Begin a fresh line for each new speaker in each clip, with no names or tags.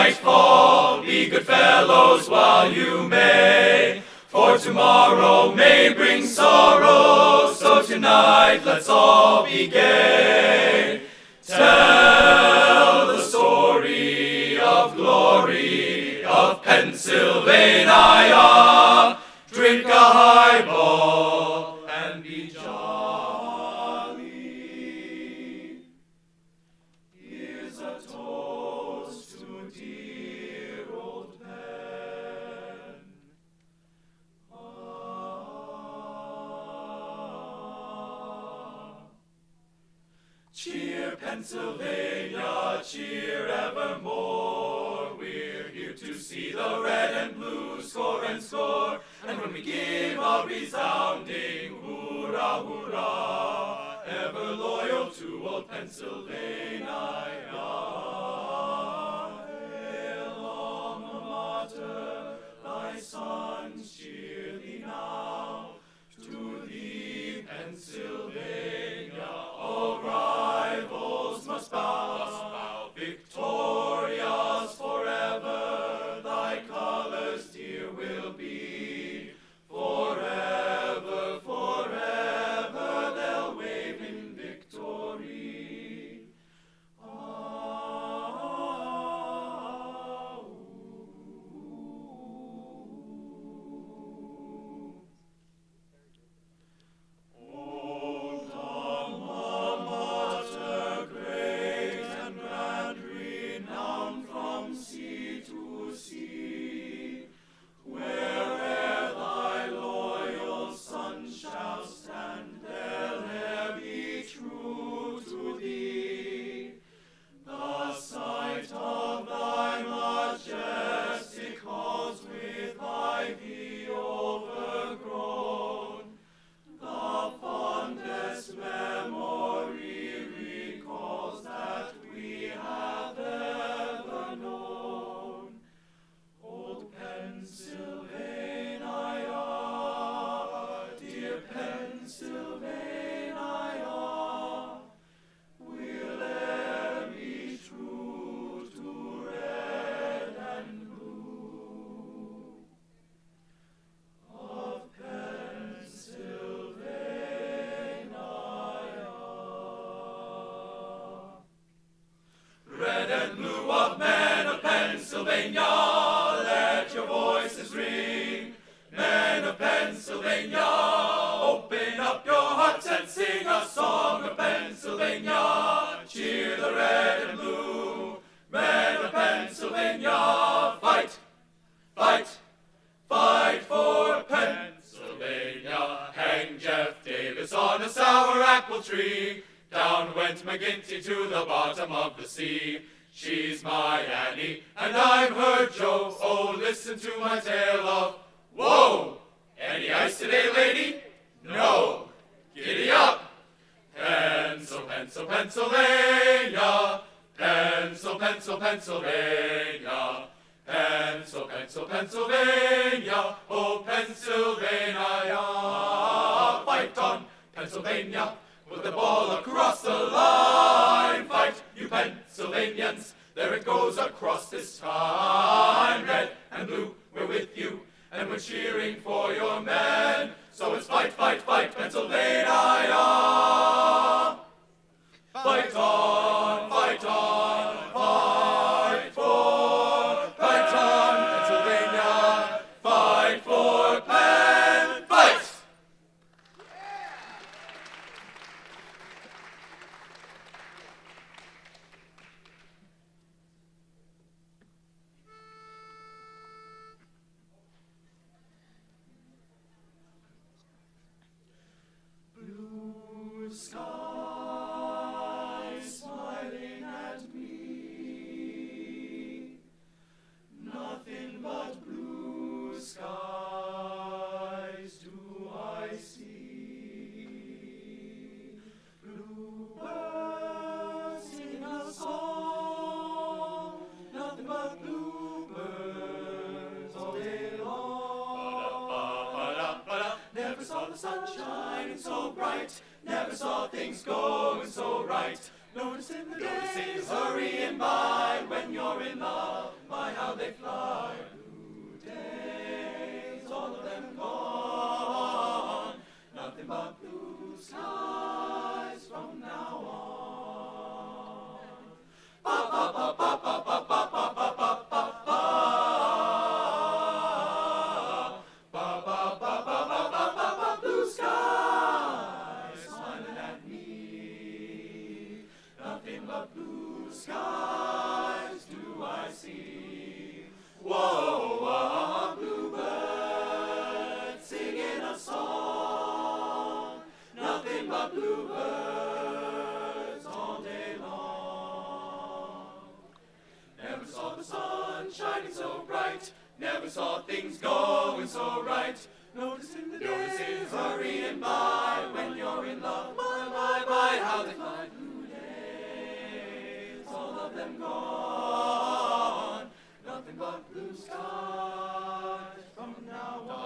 nightfall, be good fellows while you may, for tomorrow may bring sorrow, so tonight let's all be gay. Tell the story of glory of Pennsylvania, drink a highball and be jolly. Here's a toast to dear old Penn. Cheer Pennsylvania, cheer evermore. We're here to see the red and blue score and score. And when we give a resounding hoorah, hoorah, ever loyal to old Pennsylvania. Hail, alma mater, thy sons cheer thee now. To thee, Pennsylvania, all rivals must bow. Victorious forever, thy colors dear will be. Forever, forever, they'll wave in victory. Old alma mater, great and grand, renowned from sea to sea, where'er thy loyal sons shall stand, they'll e'er be true to thee. The sight of thy majestic halls with ivy overgrown, the fondest memory recalls that we have ever known. Old Pennsylvania, dear Pennsylvania, we'll e'er be true to red and blue of Pennsylvania. Red and blue of men of Pennsylvania, let your voices ring. Men of Pennsylvania, open up your hearts and sing a song of Pennsylvania. Cheer the red and blue. Men of Pennsylvania, fight, fight, fight for Pennsylvania. Hang Jeff Davis on a sour apple tree. Down went McGinty to the bottom of the sea. She's my Annie, and I'm her Joe. Oh, listen to my tale of woe. Any ice today, lady? No. Giddy up. Pennsylvania. Pennsylvania. Pennsylvania. Oh, Pennsylvania. Fight on, Pennsylvania. Put the ball across the line. Fight, you Pennsylvanians. There it goes across this time. Red and blue, we're with you, and we're cheering for your men. So it's fight, fight, fight, Pennsylvania. Fight on, fight on, fight for Pennsylvania. Fight for Penn, fight! Blue sky smiling at me, nothing but blue skies do I see. Bluebirds singing a song, nothing but bluebirds all day long. Never saw the sun shining so bright, never saw things going so right. Noticing the days hurrying by when you're in love, my they fly. Blue days, all of them gone. Nothing but blue skies from now on. Ba ba ba ba ba ba ba ba ba ba ba ba. Ba ba ba ba ba ba ba ba. Blue skies smiling at me. Nothing but blue skies do I see. Whoa, a bluebird singing a song. Nothing but bluebirds all day long. Never saw the sun shining so bright. Never saw things going so right. Noticing the days hurrying by when you're in love. My, how they fly. Blue days, all of them gone. Nothing but blue skies from now on.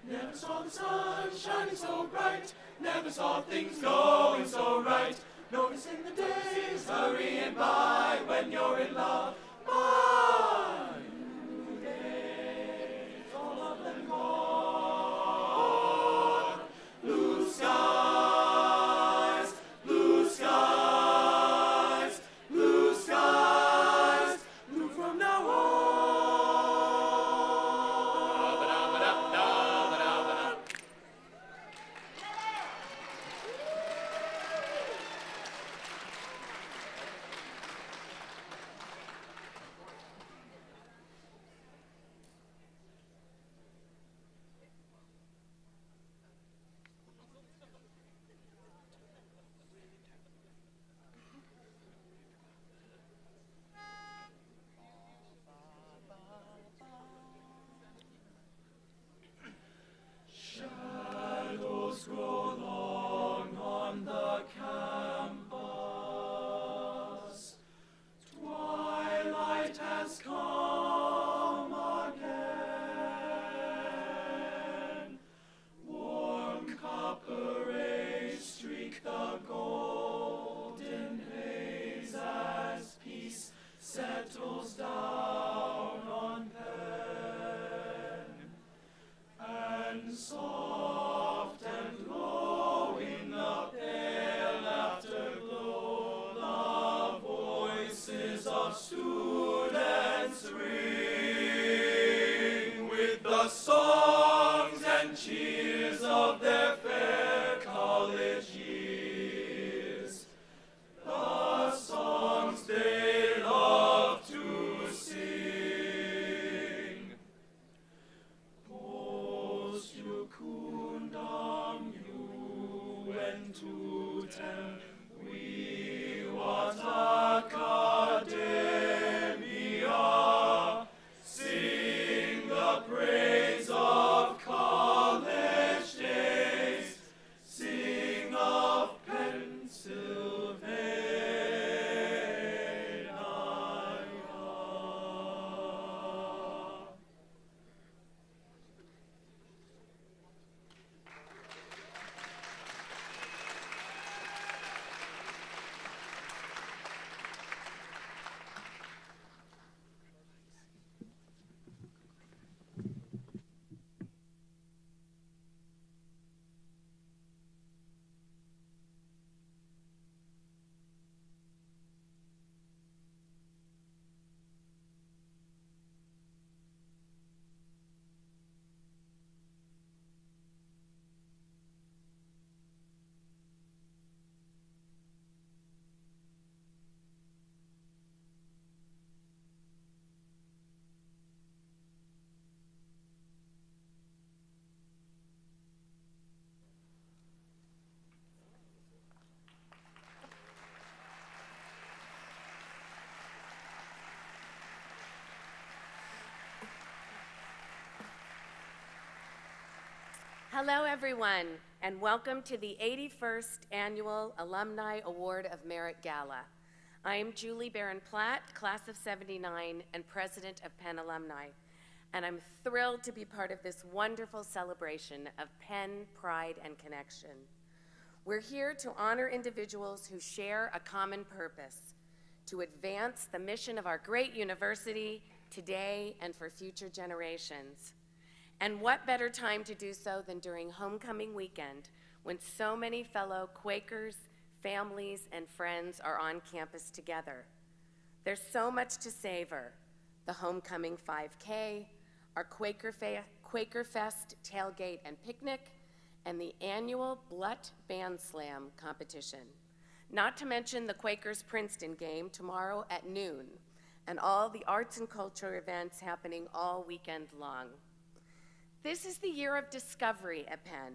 Never saw the sun shining so bright. Never saw things going so right. Noticing the days hurrying by when you're in love. My blue days, all of them gone. Blue skies, blue skies, blue skies, blue from now on. Shadows grow long on the campus. Twilight has come again. Warm copper rays streak the golden haze as peace settles down on pen. And soft and low in the pale afterglow, the voices of students ring with the songs and cheers of their fair college years. The songs they love to sing. Post Jucundam juventutem, vivat academia,
Hello, everyone, and welcome to the 81st Annual Alumni Award of Merit Gala. I am Julie Barron-Platt, class of '79 and president of Penn Alumni, and I'm thrilled to be part of this wonderful celebration of Penn pride and connection. We're here to honor individuals who share a common purpose, to advance the mission of our great university today and for future generations. And what better time to do so than during homecoming weekend, when so many fellow Quakers, families, and friends are on campus together. There's so much to savor: the homecoming 5K, our Quaker Fest tailgate and picnic, and the annual Blutt Band Slam competition. Not to mention the Quakers-Princeton game tomorrow at noon, and all the arts and culture events happening all weekend long. This is the year of discovery at Penn,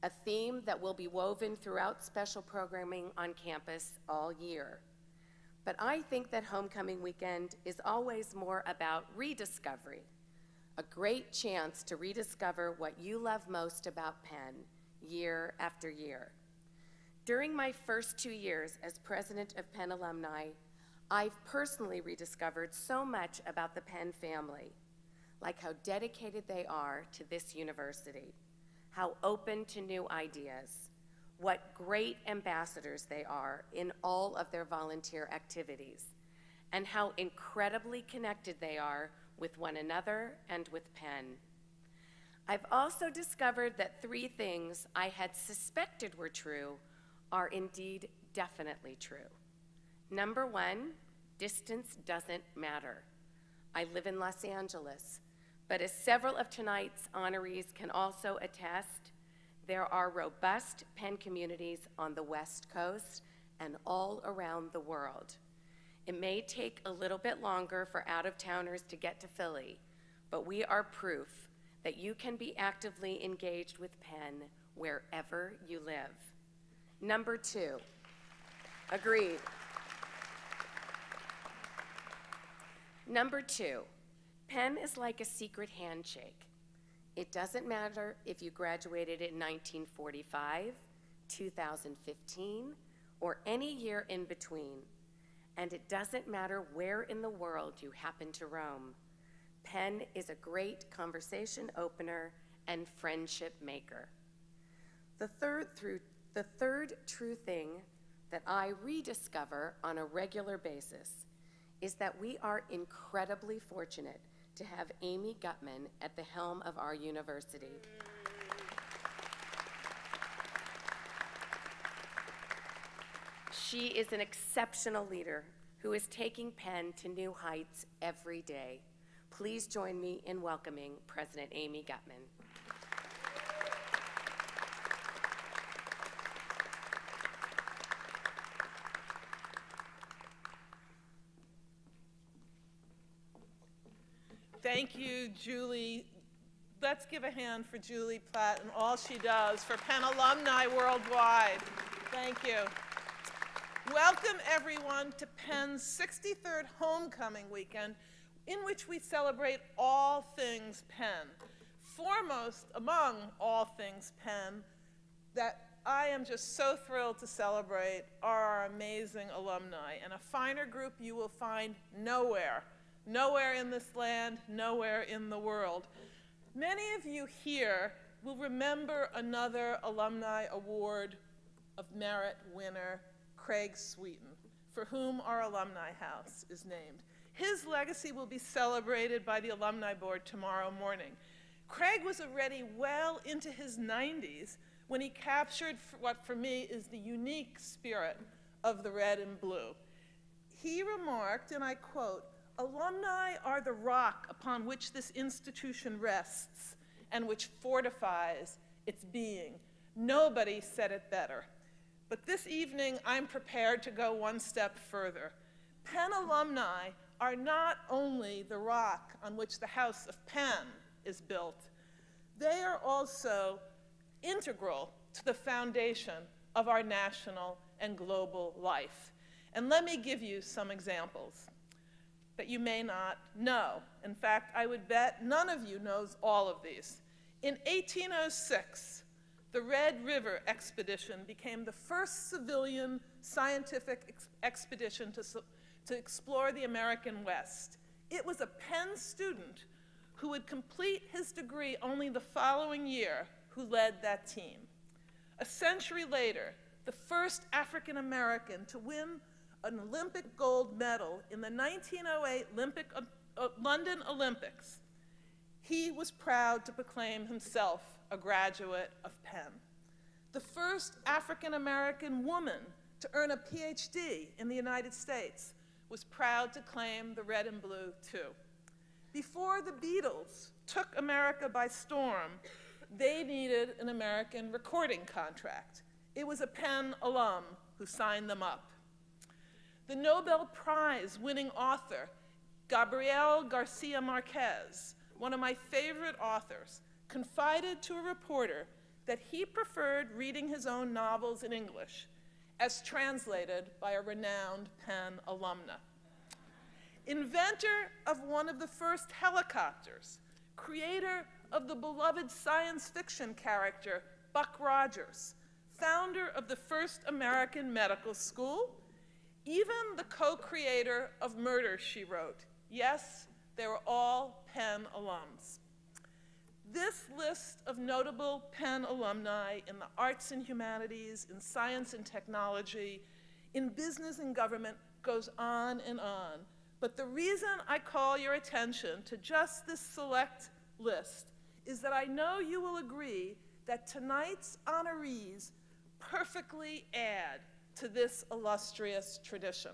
a theme that will be woven throughout special programming on campus all year. But I think that homecoming weekend is always more about rediscovery, a great chance to rediscover what you love most about Penn year after year. During my first 2 years as president of Penn Alumni, I've personally rediscovered so much about the Penn family, like how dedicated they are to this university, how open to new ideas, what great ambassadors they are in all of their volunteer activities, and how incredibly connected they are with one another and with Penn. I've also discovered that 3 things I had suspected were true are indeed definitely true. Number 1, distance doesn't matter. I live in Los Angeles, but as several of tonight's honorees can also attest, there are robust Penn communities on the West Coast and all around the world. It may take a little bit longer for out-of-towners to get to Philly, but we are proof that you can be actively engaged with Penn wherever you live. Number 2, agreed. Number 2, Penn is like a secret handshake. It doesn't matter if you graduated in 1945, 2015, or any year in between. And it doesn't matter where in the world you happen to roam. Penn is a great conversation opener and friendship maker. The third true thing that I rediscover on a regular basis is that we are incredibly fortunate to have Amy Gutman at the helm of our university. She is an exceptional leader who is taking Penn to new heights every day. Please join me in welcoming President Amy Gutman.
Thank you, Julie. Let's give a hand for Julie Platt and all she does for Penn Alumni worldwide. Thank you. Welcome, everyone, to Penn's 63rd homecoming weekend, in which we celebrate all things Penn. Foremost among all things Penn, that I am just so thrilled to celebrate, are our amazing alumni, and a finer group you will find nowhere. Nowhere in this land, nowhere in the world. Many of you here will remember another Alumni Award of Merit winner, Craig Sweeten, for whom our Alumni House is named. His legacy will be celebrated by the Alumni Board tomorrow morning. Craig was already well into his 90s when he captured what for me is the unique spirit of the red and blue. He remarked, and I quote, "Alumni are the rock upon which this institution rests and which fortifies its being. Nobody said it better." But this evening, I'm prepared to go one step further. Penn alumni are not only the rock on which the House of Penn is built, they are also integral to the foundation of our national and global life. And let me give you some examples that you may not know. In fact, I would bet none of you knows all of these. In 1806, The Red River expedition became the first civilian scientific expedition to explore the American West. It was a Penn student who would complete his degree only the following year who led that team. A century later, the first African American to win an Olympic gold medal in the 1908 London Olympics, he was proud to proclaim himself a graduate of Penn. The first African American woman to earn a PhD in the United States was proud to claim the red and blue too. Before the Beatles took America by storm, they needed an American recording contract. It was a Penn alum who signed them up. The Nobel Prize winning author, Gabriel Garcia Marquez, one of my favorite authors, confided to a reporter that he preferred reading his own novels in English, as translated by a renowned Penn alumna. Inventor of one of the first helicopters, creator of the beloved science fiction character Buck Rogers, founder of the first American medical school, even the co-creator of Murder, She Wrote. Yes, they were all Penn alums. This list of notable Penn alumni in the arts and humanities, in science and technology, in business and government goes on and on. But the reason I call your attention to just this select list is that I know you will agree that tonight's honorees perfectly add to this illustrious tradition.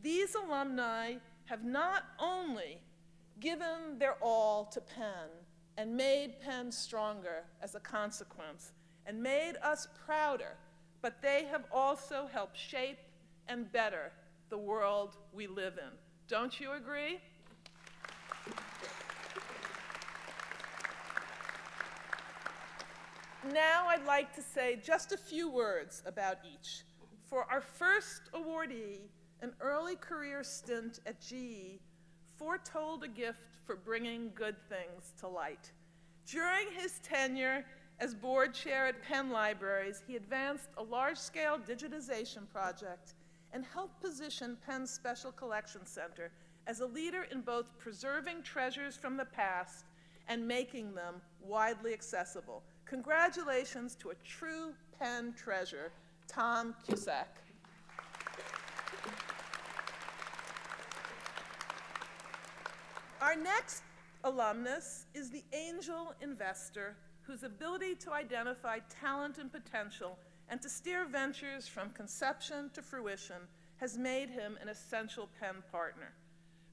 These alumni have not only given their all to Penn and made Penn stronger as a consequence and made us prouder, but they have also helped shape and better the world we live in. Don't you agree? Now I'd like to say just a few words about each. For our first awardee, an early career stint at GE foretold a gift for bringing good things to light. During his tenure as board chair at Penn Libraries, he advanced a large-scale digitization project and helped position Penn's Special Collections Center as a leader in both preserving treasures from the past and making them widely accessible. Congratulations to a true Penn treasure, Tom Cusack. Our next alumnus is the angel investor whose ability to identify talent and potential and to steer ventures from conception to fruition has made him an essential Penn partner.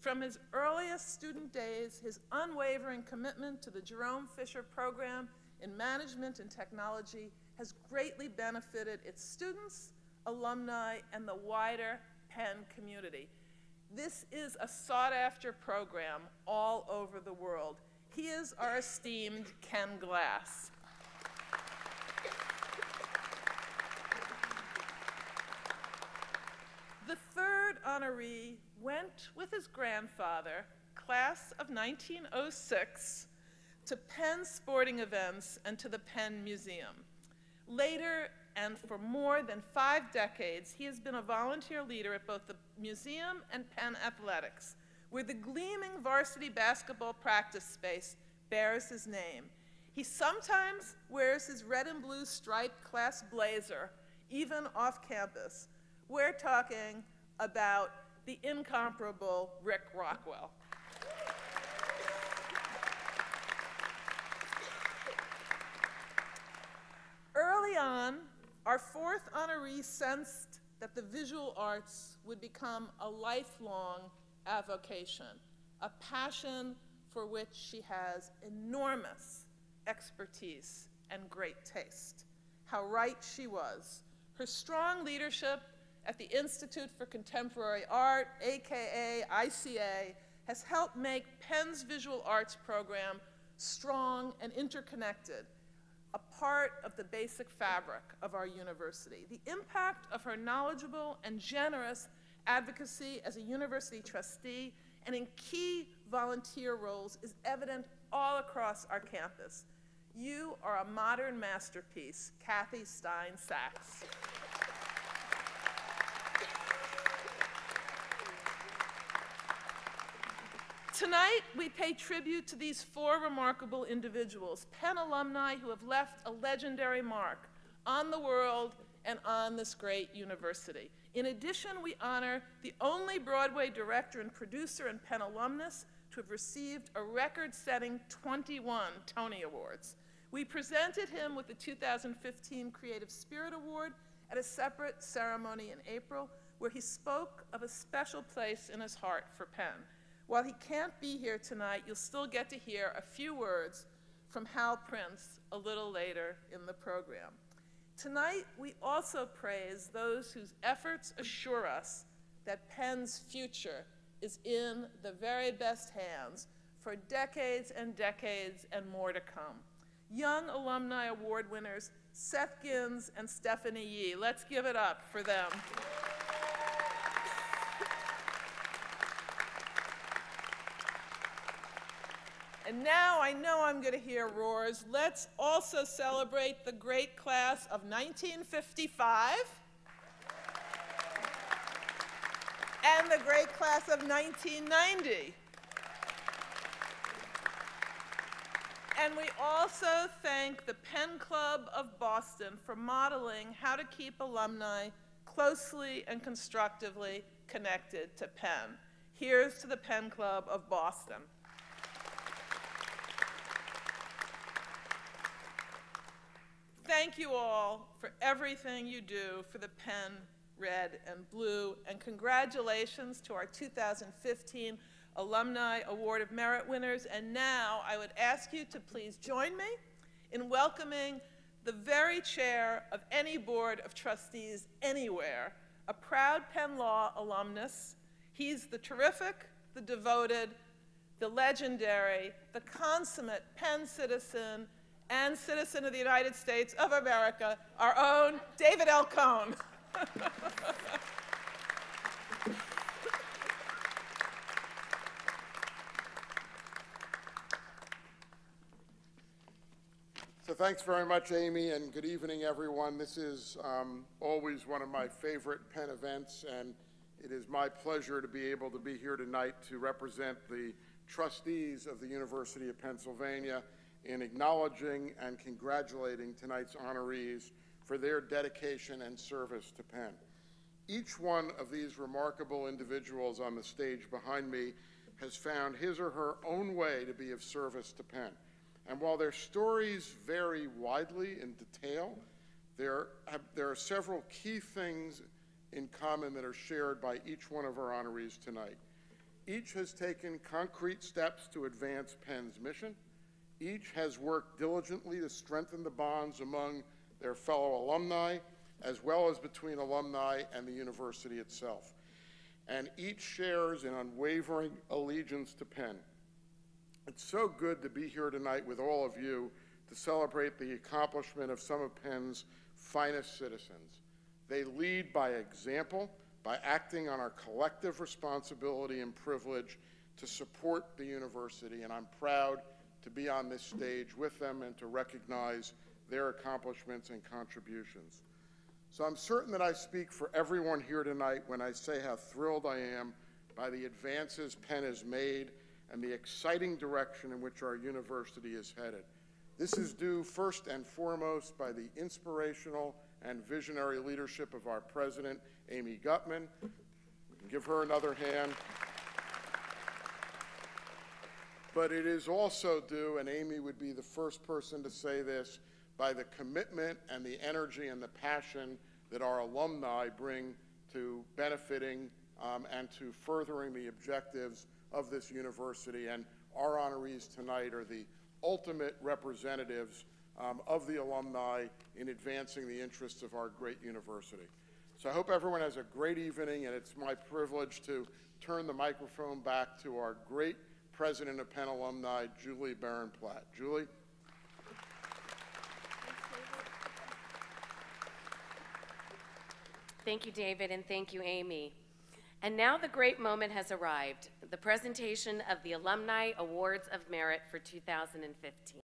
From his earliest student days, his unwavering commitment to the Jerome Fisher program in management and technology has greatly benefited its students, alumni, and the wider Penn community. This is a sought-after program all over the world. He is our esteemed Ken Glass. The third honoree went with his grandfather, class of 1906, to Penn sporting events and to the Penn Museum. Later, and for more than 5 decades, he has been a volunteer leader at both the museum and Penn Athletics, where the gleaming varsity basketball practice space bears his name. He sometimes wears his red and blue striped class blazer, even off campus. We're talking about the incomparable Rick Rockwell. Early on, our fourth honoree sensed that the visual arts would become a lifelong avocation, a passion for which she has enormous expertise and great taste. How right she was. Her strong leadership at the Institute for Contemporary Art, aka ICA, has helped make Penn's visual arts program strong and interconnected, a part of the basic fabric of our university. The impact of her knowledgeable and generous advocacy as a university trustee and in key volunteer roles is evident all across our campus. You are a modern masterpiece, Kathy Stein Sachs. Tonight, we pay tribute to these four remarkable individuals, Penn alumni who have left a legendary mark on the world and on this great university. In addition, we honor the only Broadway director and producer and Penn alumnus to have received a record-setting 21 Tony Awards. We presented him with the 2015 Creative Spirit Award at a separate ceremony in April, where he spoke of a special place in his heart for Penn. While he can't be here tonight, you'll still get to hear a few words from Hal Prince a little later in the program. Tonight, we also praise those whose efforts assure us that Penn's future is in the very best hands for decades and decades and more to come. Young Alumni Award winners Seth Gins and Stephanie Yee. Let's give it up for them. And now I know I'm going to hear roars. Let's also celebrate the great class of 1955 and the great class of 1990. And we also thank the Penn Club of Boston for modeling how to keep alumni closely and constructively connected to Penn. Here's to the Penn Club of Boston. Thank you all for everything you do for the Penn Red and Blue, and congratulations to our 2015 Alumni Award of Merit winners. And now I would ask you to please join me in welcoming the very chair of any board of trustees anywhere, a proud Penn Law alumnus. He's the terrific, the devoted, the legendary, the consummate Penn citizen and citizen of the United States of America, our own David L. Cohn.
So thanks very much, Amy, and good evening, everyone. This is always one of my favorite Penn events, and it is my pleasure to be able to be here tonight to represent the trustees of the University of Pennsylvania in acknowledging and congratulating tonight's honorees for their dedication and service to Penn. Each one of these remarkable individuals on the stage behind me has found his or her own way to be of service to Penn. And while their stories vary widely in detail, there are several key things in common that are shared by each one of our honorees tonight. Each has taken concrete steps to advance Penn's mission. Each has worked diligently to strengthen the bonds among their fellow alumni, as well as between alumni and the university itself. And each shares an unwavering allegiance to Penn. It's so good to be here tonight with all of you to celebrate the accomplishment of some of Penn's finest citizens. They lead by example, by acting on our collective responsibility and privilege to support the university, and I'm proud to be on this stage with them and to recognize their accomplishments and contributions. So I'm certain that I speak for everyone here tonight when I say how thrilled I am by the advances Penn has made and the exciting direction in which our university is headed. This is due first and foremost by the inspirational and visionary leadership of our president, Amy Gutman. We can give her another hand. But it is also due, and Amy would be the first person to say this, by the commitment and the energy and the passion that our alumni bring to benefiting and to furthering the objectives of this university. And our honorees tonight are the ultimate representatives of the alumni in advancing the interests of our great university. So I hope everyone has a great evening, and it's my privilege to turn the microphone back to our great President of Penn Alumni, Julie Barron-Platt. Julie?
Thank you, David, and thank you, Amy. And now the great moment has arrived, the presentation of the Alumni Awards of Merit for 2015.